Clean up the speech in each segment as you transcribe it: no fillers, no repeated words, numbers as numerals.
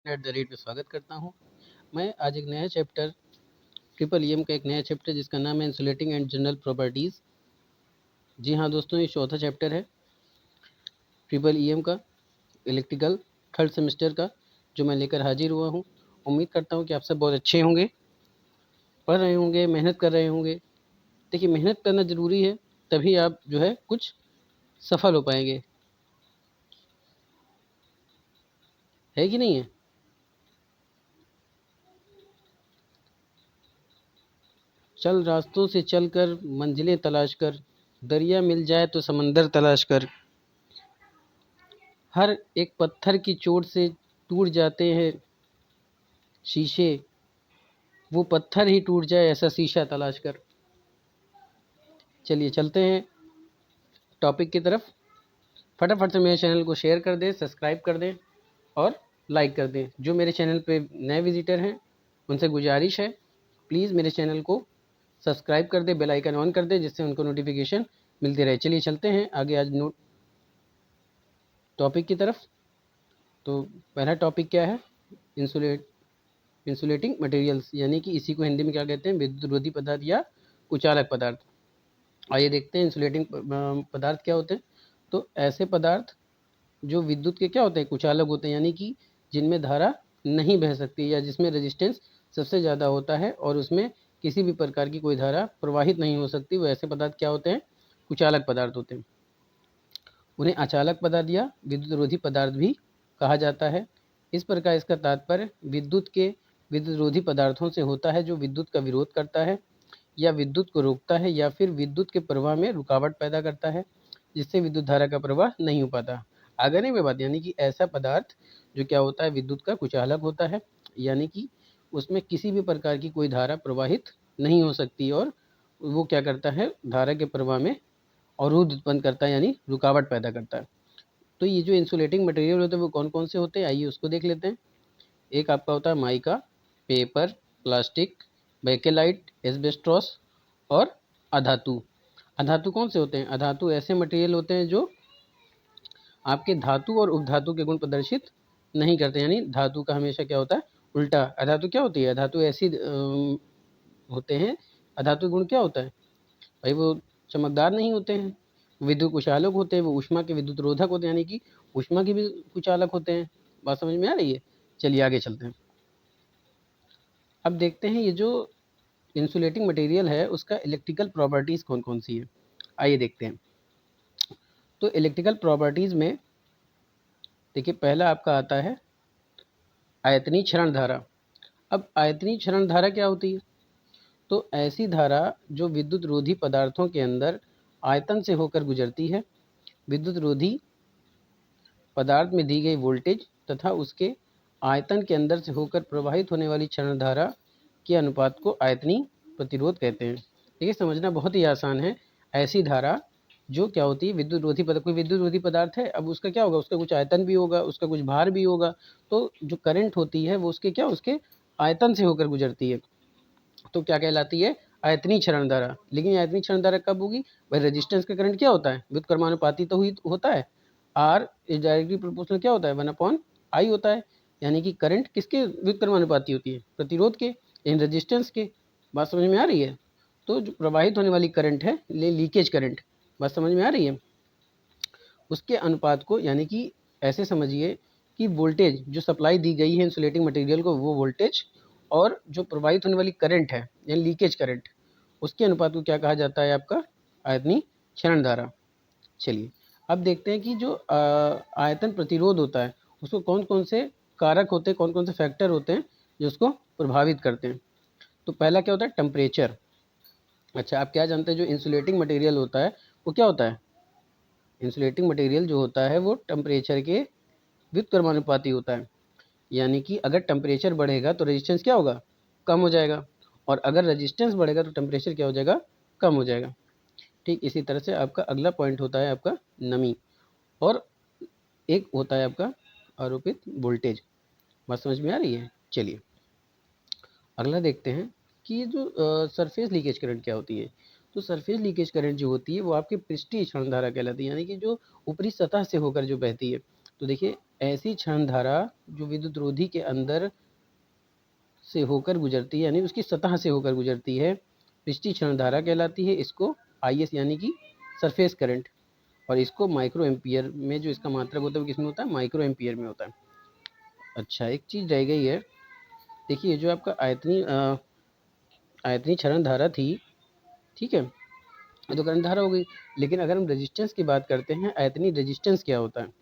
@ में स्वागत करता हूँ। मैं आज एक नया चैप्टर ट्रिपल ईएम का एक नया चैप्टर जिसका नाम है इंसुलेटिंग एंड जनरल प्रॉपर्टीज़। जी हाँ दोस्तों, ये चौथा चैप्टर है ट्रिपल ईएम का, इलेक्ट्रिकल थर्ड सेमेस्टर का, जो मैं लेकर हाजिर हुआ हूँ। उम्मीद करता हूँ कि आप सब बहुत अच्छे होंगे, पढ़ रहे होंगे, मेहनत कर रहे होंगे। देखिए, मेहनत करना ज़रूरी है, तभी आप जो है कुछ सफल हो पाएंगे, है कि नहीं है। चल रास्तों से चलकर मंजिलें तलाश कर, दरिया मिल जाए तो समंदर तलाश कर, हर एक पत्थर की चोट से टूट जाते हैं शीशे, वो पत्थर ही टूट जाए ऐसा शीशा तलाश कर। चलिए चलते हैं टॉपिक की तरफ। फटाफट से मेरे चैनल को शेयर कर दें, सब्सक्राइब कर दें और लाइक कर दें। जो मेरे चैनल पे नए विजिटर हैं उनसे गुजारिश है, प्लीज़ मेरे चैनल को सब्सक्राइब कर दें, बेल आइकन ऑन कर दें, जिससे उनको नोटिफिकेशन मिलती रहे। चलिए चलते हैं आगे आज टॉपिक की तरफ। तो पहला टॉपिक क्या है? इंसुलेटिंग मटेरियल्स, यानी कि इसी को हिंदी में क्या कहते हैं? विद्युत रोधी पदार्थ या कुचालक पदार्थ। आइए देखते हैं इंसुलेटिंग पदार्थ क्या होते हैं। तो ऐसे पदार्थ जो विद्युत के क्या होते हैं? कुचालक होते हैं, यानी कि जिनमें धारा नहीं बह सकती या जिसमें रेजिस्टेंस सबसे ज़्यादा होता है और उसमें किसी भी प्रकार की कोई धारा प्रवाहित नहीं हो सकती, वो ऐसे पदार्थ क्या होते हैं? कुचालक पदार्थ होते हैं। उन्हें अचालक पदार्थ या विद्युत रोधी पदार्थ भी कहा जाता है। इस प्रकार इसका तात्पर्य विद्युत के विद्युत रोधी पदार्थों से होता है जो विद्युत का विरोध करता है या विद्युत को रोकता है या फिर विद्युत के प्रवाह में रुकावट पैदा करता है, जिससे विद्युत धारा का प्रवाह नहीं हो पाता। आगे नहीं में बात, यानी कि ऐसा पदार्थ जो क्या होता है? विद्युत का कुचालक होता है, यानी कि उसमें किसी भी प्रकार की कोई धारा प्रवाहित नहीं हो सकती और वो क्या करता है? धारा के प्रवाह में अवरोध उत्पन्न करता है, यानी रुकावट पैदा करता है। तो ये जो इंसुलेटिंग मटेरियल होते हैं वो कौन कौन से होते हैं, आइए उसको देख लेते हैं। एक आपका होता है mica, paper, plastic, bakelite, asbestos और अधातु। अधातु कौन से होते हैं? अधातु ऐसे मटेरियल होते हैं जो आपके धातु और उपधातु के गुण प्रदर्शित नहीं करते, यानी धातु का हमेशा क्या होता है? उल्टा। अधातु क्या होती है? अधातु ऐसी होते हैं। अधातु गुण क्या होता है भाई? वो चमकदार नहीं होते हैं, विद्युत कुचालक होते हैं, वो ऊष्मा के विद्युत रोधक होते हैं, यानी कि ऊष्मा के भी कुचालक होते हैं। बात समझ में आ रही है? चलिए आगे चलते हैं। अब देखते हैं ये जो इंसुलेटिंग मटेरियल है उसका इलेक्ट्रिकल प्रॉपर्टीज़ कौन कौन सी है, आइए देखते हैं। तो इलेक्ट्रिकल प्रॉपर्टीज़ में देखिए, पहला आपका आता है आयतनीय क्षरण धारा। अब आयतनीय क्षरण धारा क्या होती है? तो ऐसी धारा जो विद्युत रोधी पदार्थों के अंदर आयतन से होकर गुजरती है। विद्युत रोधी पदार्थ में दी गई वोल्टेज तथा उसके आयतन के अंदर से होकर प्रवाहित होने वाली क्षण धारा के अनुपात को आयतनीय प्रतिरोध कहते हैं। देखिए, समझना बहुत ही आसान है। ऐसी धारा जो क्या होती है? विद्युत रोधी पदार्थ, कोई विद्युत रोधी पदार्थ है, अब उसका क्या होगा? उसका कुछ आयतन भी होगा, उसका कुछ भार भी होगा। तो जो करंट होती है वो उसके क्या, उसके आयतन से होकर गुजरती है, तो क्या कहलाती है? आयतनीय क्षरण धारा। लेकिन आयतनीय क्षरण धारा कब होगी भाई? रेजिस्टेंस का करंट क्या होता है? विद्युत कर्मानुपाती तो हुई होता है। आर इज डायरेक्टली प्रोपोर्शनल क्या होता है? 1/I होता है। यानी कि करंट किसके विद्युत कर्मानुपाती होती है? प्रतिरोध के, इन रेजिस्टेंस के। बात समझ में आ रही है? तो जो प्रवाहित होने वाली करंट है, लीकेज करंट, बात समझ में आ रही है? उसके अनुपात को, यानी कि ऐसे समझिए कि वोल्टेज जो सप्लाई दी गई है इंसुलेटिंग मटेरियल को, वो वोल्टेज और जो प्रवाहित होने वाली करंट है यानी लीकेज करंट, उसके अनुपात को क्या कहा जाता है? आपका आयतनीय क्षरण धारा। चलिए अब देखते हैं कि जो आयतन प्रतिरोध होता है उसको कौन कौन से कारक होते हैं, कौन कौन से फैक्टर होते हैं जो उसको प्रभावित करते हैं। तो पहला क्या होता है? टेम्परेचर। अच्छा, आप क्या जानते हैं जो इंसुलेटिंग मटेरियल होता है वो क्या होता है? इंसुलेटिंग मटेरियल जो होता है वो टेम्परेचर के विद्युत कर्मानुपाती होता है। यानी कि अगर टेम्परेचर बढ़ेगा तो रेजिस्टेंस क्या होगा? कम हो जाएगा, और अगर रेजिस्टेंस बढ़ेगा तो टेम्परेचर क्या हो जाएगा? कम हो जाएगा। ठीक इसी तरह से आपका अगला पॉइंट होता है आपका नमी, और एक होता है आपका आरोपित वोल्टेज। बात समझ में आ रही है? चलिए अगला देखते हैं कि ये जो सरफेस लीकेज करंट क्या होती है। तो सरफेस लीकेज करंट जो होती है वो आपकी पृष्ठीय क्षणधारा कहलाती है, यानी कि जो ऊपरी सतह से होकर जो बहती है। तो देखिए ऐसी क्षण धारा जो विद्युत रोधी के अंदर से होकर गुजरती है, यानी उसकी सतह से होकर गुजरती है, पृष्ठीय क्षण धारा कहलाती है। इसको IS यानी कि सरफेस करंट, और इसको माइक्रो एम्पियर में जो इसका मात्रक होता है वो किसमें होता है, माइक्रो एम्पियर में होता है। अच्छा, एक चीज़ रह गई है, देखिए जो आपका आयतनीय क्षरण धारा थी, ठीक है, ये तो करंट धारा हो गई। लेकिन अगर हम रेजिस्टेंस की बात करते हैं, आयतनीय रेजिस्टेंस क्या होता है,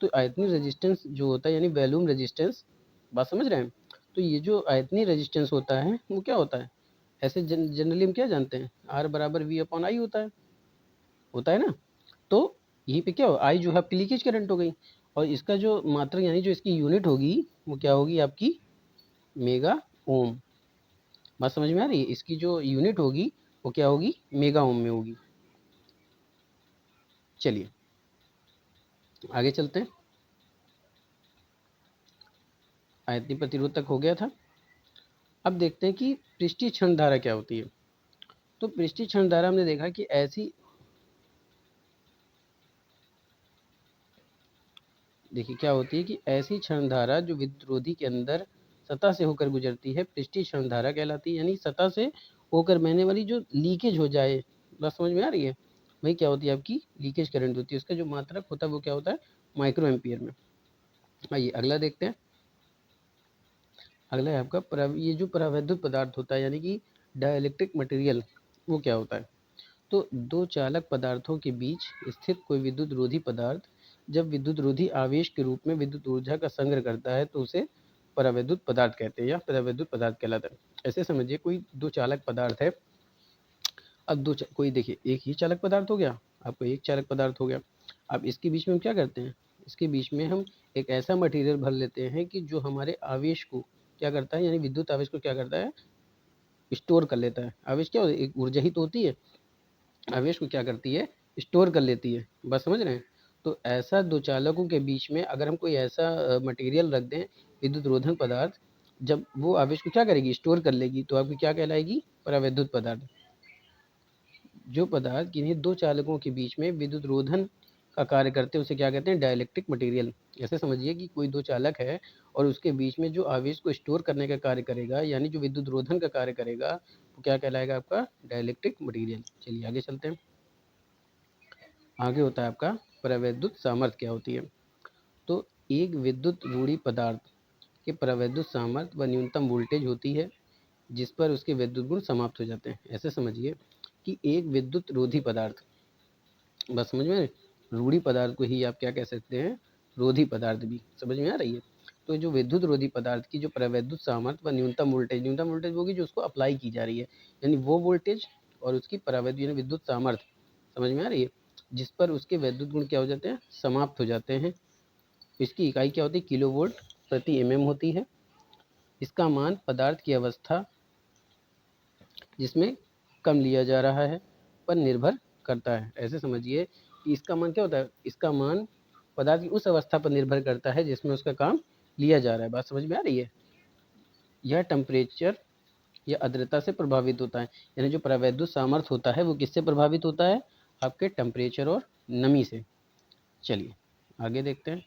तो आयतनीय रेजिस्टेंस जो होता है यानी वैल्यूम रेजिस्टेंस, बात समझ रहे हैं। तो ये जो आयतनीय रेजिस्टेंस होता है वो क्या होता है, ऐसे जनरली हम क्या जानते हैं, R बराबर V/I होता है ना। तो यहीं पे क्या हो, आई जो है आपकी लीकेज करंट हो गई, और इसका जो मात्रक यानी जो इसकी यूनिट होगी वो क्या होगी आपकी, मेगा ओम। बात समझ में आ रही है, इसकी जो यूनिट होगी वो क्या होगी, मेगा ओम में होगी। चलिए आगे चलते हैं। आयतनीय प्रतिरोध तक हो गया था। अब देखते हैं कि पृष्ठीय क्षण धारा क्या होती है। तो पृष्ठीय क्षण धारा हमने देखा कि ऐसी, देखिए क्या होती है कि ऐसी क्षण धारा जो विद्युत रोधी के अंदर सतह से होकर गुजरती है, पृष्ठीय क्षण धारा कहलाती है। यानी सतह से होकर बहने वाली जो लीकेज हो जाए, बात समझ में आ रही है, वही क्या होती है आपकी लीकेज करंट होती है। उसका जो मात्रक होता है वो क्या होता है, माइक्रो एम्पियर में। आइए अगला देखते हैं। अगला है आपका ये जो परावैद्युत पदार्थ होता है यानी कि डाइलेक्ट्रिक मटेरियल, वो क्या होता है। तो दो चालक पदार्थों के बीच स्थित कोई विद्युत रोधी पदार्थ जब विद्युत रोधी आवेश के रूप में विद्युत ऊर्जा का संग्रह करता है तो उसे परावैद्युत पदार्थ कहते हैं या परावैद्युत पदार्थ कहलाता है। ऐसे समझिए कोई दो चालक पदार्थ है। अब कोई देखिए एक ही चालक पदार्थ हो गया, आपको एक चालक पदार्थ हो गया। अब इसके बीच में हम क्या करते हैं, इसके बीच में हम एक ऐसा मटेरियल भर लेते हैं कि जो हमारे आवेश को क्या करता है, यानी विद्युत आवेश को क्या करता है, स्टोर कर लेता है। आवेश क्या होता है, एक ऊर्जा ही तो होती है, आवेश को क्या करती है, स्टोर कर लेती है। बस समझ रहे हैं। तो ऐसा दो चालकों के बीच में अगर हम कोई ऐसा मटेरियल रख दें, विद्युत रोधन पदार्थ, जब वो आवेश को क्या करेगी, स्टोर कर लेगी, तो आपकी क्या कहलाएगी, परावैद्युत पदार्थ। जो पदार्थ किन्हीं दो चालकों के बीच में विद्युत रोधन का कार्य करते हैं उसे क्या कहते हैं, डाइलेक्ट्रिक मटेरियल। ऐसे समझिए कि कोई दो चालक है और उसके बीच में जो आवेश को स्टोर करने का कार्य करेगा, यानी जो विद्युत रोधन का कार्य करेगा, वो क्या कहलाएगा आपका, डाइलेक्ट्रिक मटेरियल। चलिए आगे चलते हैं। आगे होता है आपका परावैद्युत सामर्थ्य क्या होती है। तो एक विद्युत रूढ़ी पदार्थ के परावैद्युत सामर्थ्य व न्यूनतम वोल्टेज होती है जिस पर उसके विद्युत गुण समाप्त हो जाते हैं। ऐसे समझिए कि एक विद्युत रोधी पदार्थ, बस समझ में, रूढ़ी पदार्थ को ही आप क्या कह सकते हैं, रोधी पदार्थ भी। समझ में आ रही है। तो जो विद्युत रोधी पदार्थ की जो परावैद्युत सामर्थ्य व न्यूनतम वोल्टेज होगी जो उसको अप्लाई की जा रही है, यानी वो वोल्टेज और उसकी परावैद्युत यानी विद्युत सामर्थ्य, समझ में आ रही है, जिस पर उसके वैद्युत गुण क्या हो जाते हैं, समाप्त हो जाते हैं। इसकी इकाई क्या होती है, किलो वोल्ट प्रति mm होती है। इसका मान पदार्थ की अवस्था जिसमें कम लिया जा रहा है पर निर्भर करता है। ऐसे समझिए कि इसका मान क्या होता है, इसका मान पदार्थ की उस अवस्था पर निर्भर करता है जिसमें उसका काम लिया जा रहा है। बात समझ में आ रही है। यह टेम्परेचर या आर्द्रता से प्रभावित होता है, यानी जो परावैद्युत सामर्थ्य होता है वो किससे प्रभावित होता है, आपके टेम्परेचर और नमी से। चलिए आगे देखते हैं।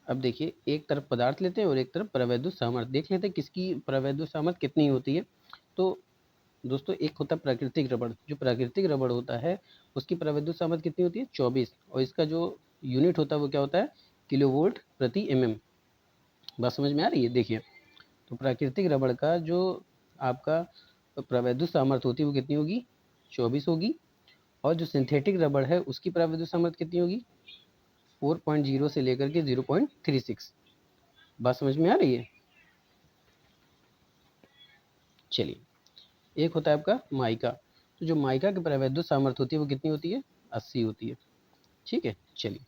अब देखिए एक तरफ पदार्थ लेते हैं और एक तरफ परावैद्युत सामर्थ्य देख लेते हैं किसकी परावैद्युत सामर्थ्य कितनी होती है। तो दोस्तों एक होता है प्राकृतिक रबड़, जो प्राकृतिक रबड़ होता है उसकी परावैद्युत सामर्थ्य कितनी होती है, 24, और इसका जो यूनिट होता है वो क्या होता है, किलोवोल्ट प्रति mm। बात समझ में आ रही है। देखिए तो प्राकृतिक रबड़ का जो आपका परावैद्युत सामर्थ्य होती है वो कितनी होगी, 24 होगी, और जो सिंथेटिक रबड़ है उसकी परावैद्युत सामर्थ्य कितनी होगी, 4.0 से लेकर के 0.36। बात समझ में आ रही है। चलिए एक होता है आपका माइका, तो जो माइका की परावैद्युत सामर्थ्य होती है वो कितनी होती है, 80 होती है। ठीक है, चलिए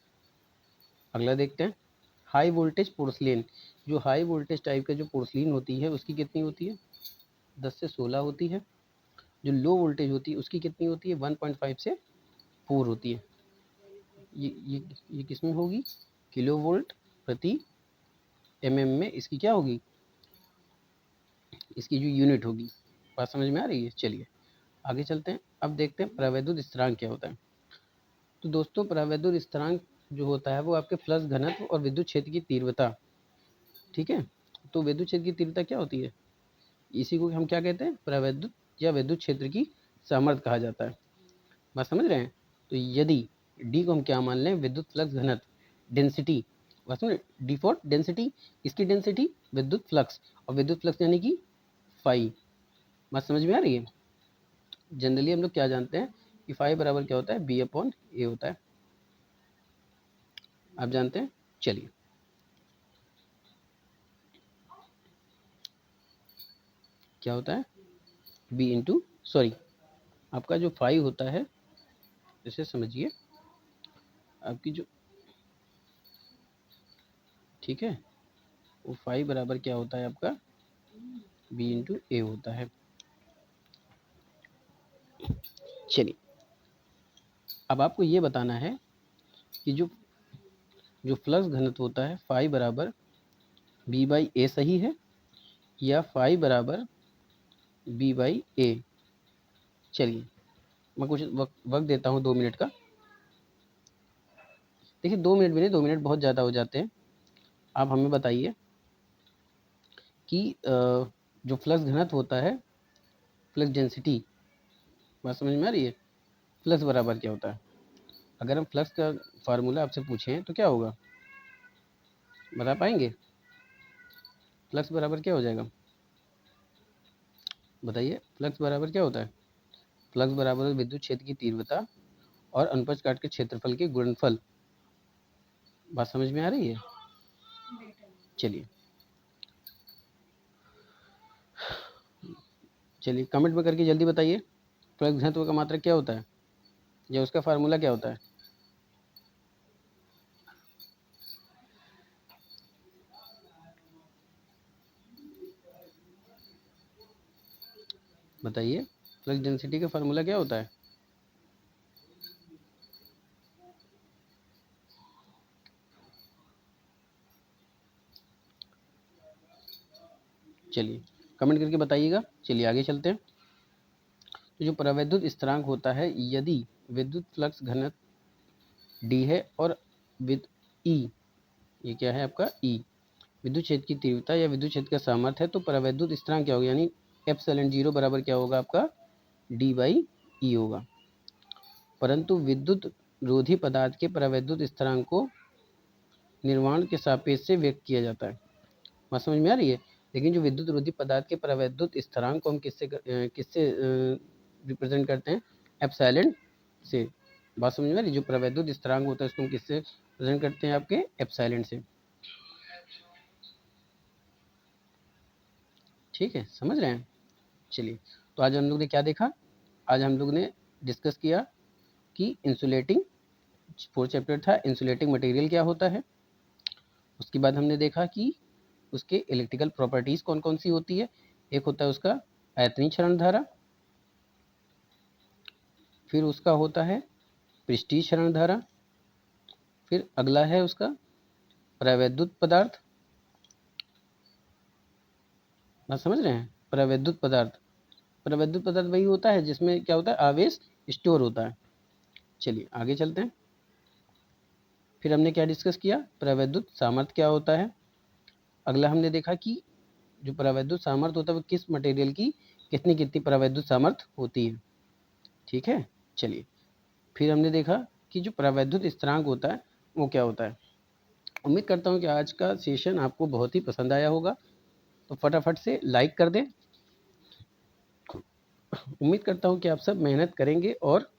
अगला देखते हैं। हाई वोल्टेज पोर्सलेन, जो हाई वोल्टेज टाइप का जो पोर्सलिन होती है उसकी कितनी होती है, 10 से 16 होती है। जो लो वोल्टेज होती है उसकी कितनी होती है, 1.5 से 4 होती है। ये किस में होगी, किलो वोल्ट प्रति में इसकी क्या होगी, इसकी जो यूनिट होगी। बात समझ में आ रही है। चलिए आगे चलते हैं। अब देखते हैं परावैद्युत स्थिरांक क्या होता है। तो दोस्तों परावैद्युत स्थिरांक जो होता है वो आपके फ्लक्स घनत्व और विद्युत क्षेत्र की तीव्रता, ठीक है। तो विद्युत क्षेत्र की तीव्रता क्या होती है, इसी को हम क्या कहते हैं, प्रवैद्युत या विद्युत क्षेत्र की सामर्थ्य कहा जाता है। बात समझ रहे हैं। तो यदि डी को हम क्या मान लें, विद्युत फ्लक्स घनत्व डेंसिटी, बात समझ, डी फॉर डेंसिटी, इसकी डेंसिटी विद्युत फ्लक्स, और विद्युत फ्लक्स यानी कि फाई। बात समझ में आ रही है। जनरली हम लोग क्या जानते हैं कि फाई बराबर क्या होता है, बी अपॉन ए होता है, आप जानते हैं। चलिए क्या होता है, बी इंटू, सॉरी, आपका जो फाई होता है, इसे समझिए, आपकी जो, ठीक है, वो फाई बराबर क्या होता है आपका, बी इंटू ए होता है। चलिए अब आपको ये बताना है कि जो जो फ्लक्स घनत्व होता है फाई बराबर बी बाई ए सही है या फाई बराबर बी बाई ए। चलिए मैं कुछ वक्त देता हूँ 2 मिनट का। देखिए 2 मिनट भी नहीं, 2 मिनट बहुत ज़्यादा हो जाते हैं। आप हमें बताइए कि जो फ्लक्स घनत्व होता है, फ्लक्स डेंसिटी, बात समझ में आ रही है, फ्लक्स बराबर क्या होता है। अगर हम फ्लक्स का फार्मूला आपसे पूछें तो क्या होगा, बता पाएंगे, फ्लक्स बराबर क्या हो जाएगा, बताइए, फ्लक्स बराबर क्या होता है। फ्लक्स बराबर विद्युत क्षेत्र की तीव्रता और अनुप्रस्थ काट के क्षेत्रफल के गुणनफल। बात समझ में आ रही है। चलिए चलिए कमेंट में करके जल्दी बताइए, फ्लक्स घनत्व का मात्रक क्या होता है या उसका फार्मूला क्या होता है। बताइए फ्लक्स डेंसिटी का फार्मूला क्या होता है। चलिए कमेंट करके बताइएगा। चलिए आगे चलते हैं। तो जो प्रवैद्युत स्थिरांक होता है, यदि विद्युत फ्लक्स घनत्व डी है और विद ई, ये क्या है आपका ई, विद्युत क्षेत्र की तीव्रता या विद्युत क्षेत्र का सामर्थ्य है, तो प्रवैद्युत स्थिरांक क्या होगा, यानी एप्सिलॉन जीरो बराबर क्या होगा आपका, डी बाई ई होगा। परंतु विद्युत रोधी पदार्थ के प्रवैद्युत स्थिरांक को निर्वाण के सापेक्ष से व्यक्त किया जाता है। बात समझ में आ रही है। लेकिन जो विद्युत रोधी पदार्थ के प्रवैद्युत स्थिरांक को हम किससे रिप्रेजेंट करते हैं, एप्सिलॉन से। बात समझ में आ रही है। जो प्रवैद्युत स्थिरांक होता है उसको हम किससे रिप्रेजेंट करते हैं, आपके एप्सिलॉन से। ठीक है, समझ रहे हैं। चलिए तो आज हम लोग ने क्या देखा, आज हम लोग ने डिस्कस किया कि इंसुलेटिंग, 4 चैप्टर था, इंसुलेटिंग मटेरियल क्या होता है। उसके बाद हमने देखा कि उसके इलेक्ट्रिकल प्रॉपर्टीज़ कौन कौन सी होती है। एक होता है उसका आयतनीय क्षरण धारा, फिर उसका होता है पृष्ठीय क्षरण धारा, फिर अगला है उसका प्रवैद्युत पदार्थ। बात समझ रहे हैं, प्रवैद्युत पदार्थ, प्रवैद्युत पदार्थ वही होता है जिसमें क्या होता है, आवेश स्टोर होता है। चलिए आगे चलते हैं। फिर हमने क्या डिस्कस किया, प्रवैद्युत सामर्थ्य क्या होता है। अगला हमने देखा कि जो प्रवैद्युत सामर्थ्य होता है वो किस मटेरियल की कितनी कितनी प्रवैद्युत सामर्थ्य होती है। ठीक है। चलिए फिर हमने देखा कि जो प्रवैद्युत स्थिरांक होता है वो क्या होता है। उम्मीद करता हूँ कि आज का सेशन आपको बहुत ही पसंद आया होगा, तो फटाफट से लाइक कर दें। उम्मीद करता हूँ कि आप सब मेहनत करेंगे और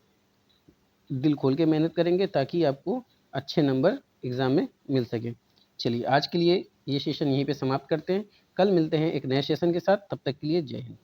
दिल खोल के मेहनत करेंगे ताकि आपको अच्छे नंबर एग्ज़ाम में मिल सके। चलिए आज के लिए ये सेशन यहीं पे समाप्त करते हैं। कल मिलते हैं एक नए सेशन के साथ, तब तक के लिए जय हिंद।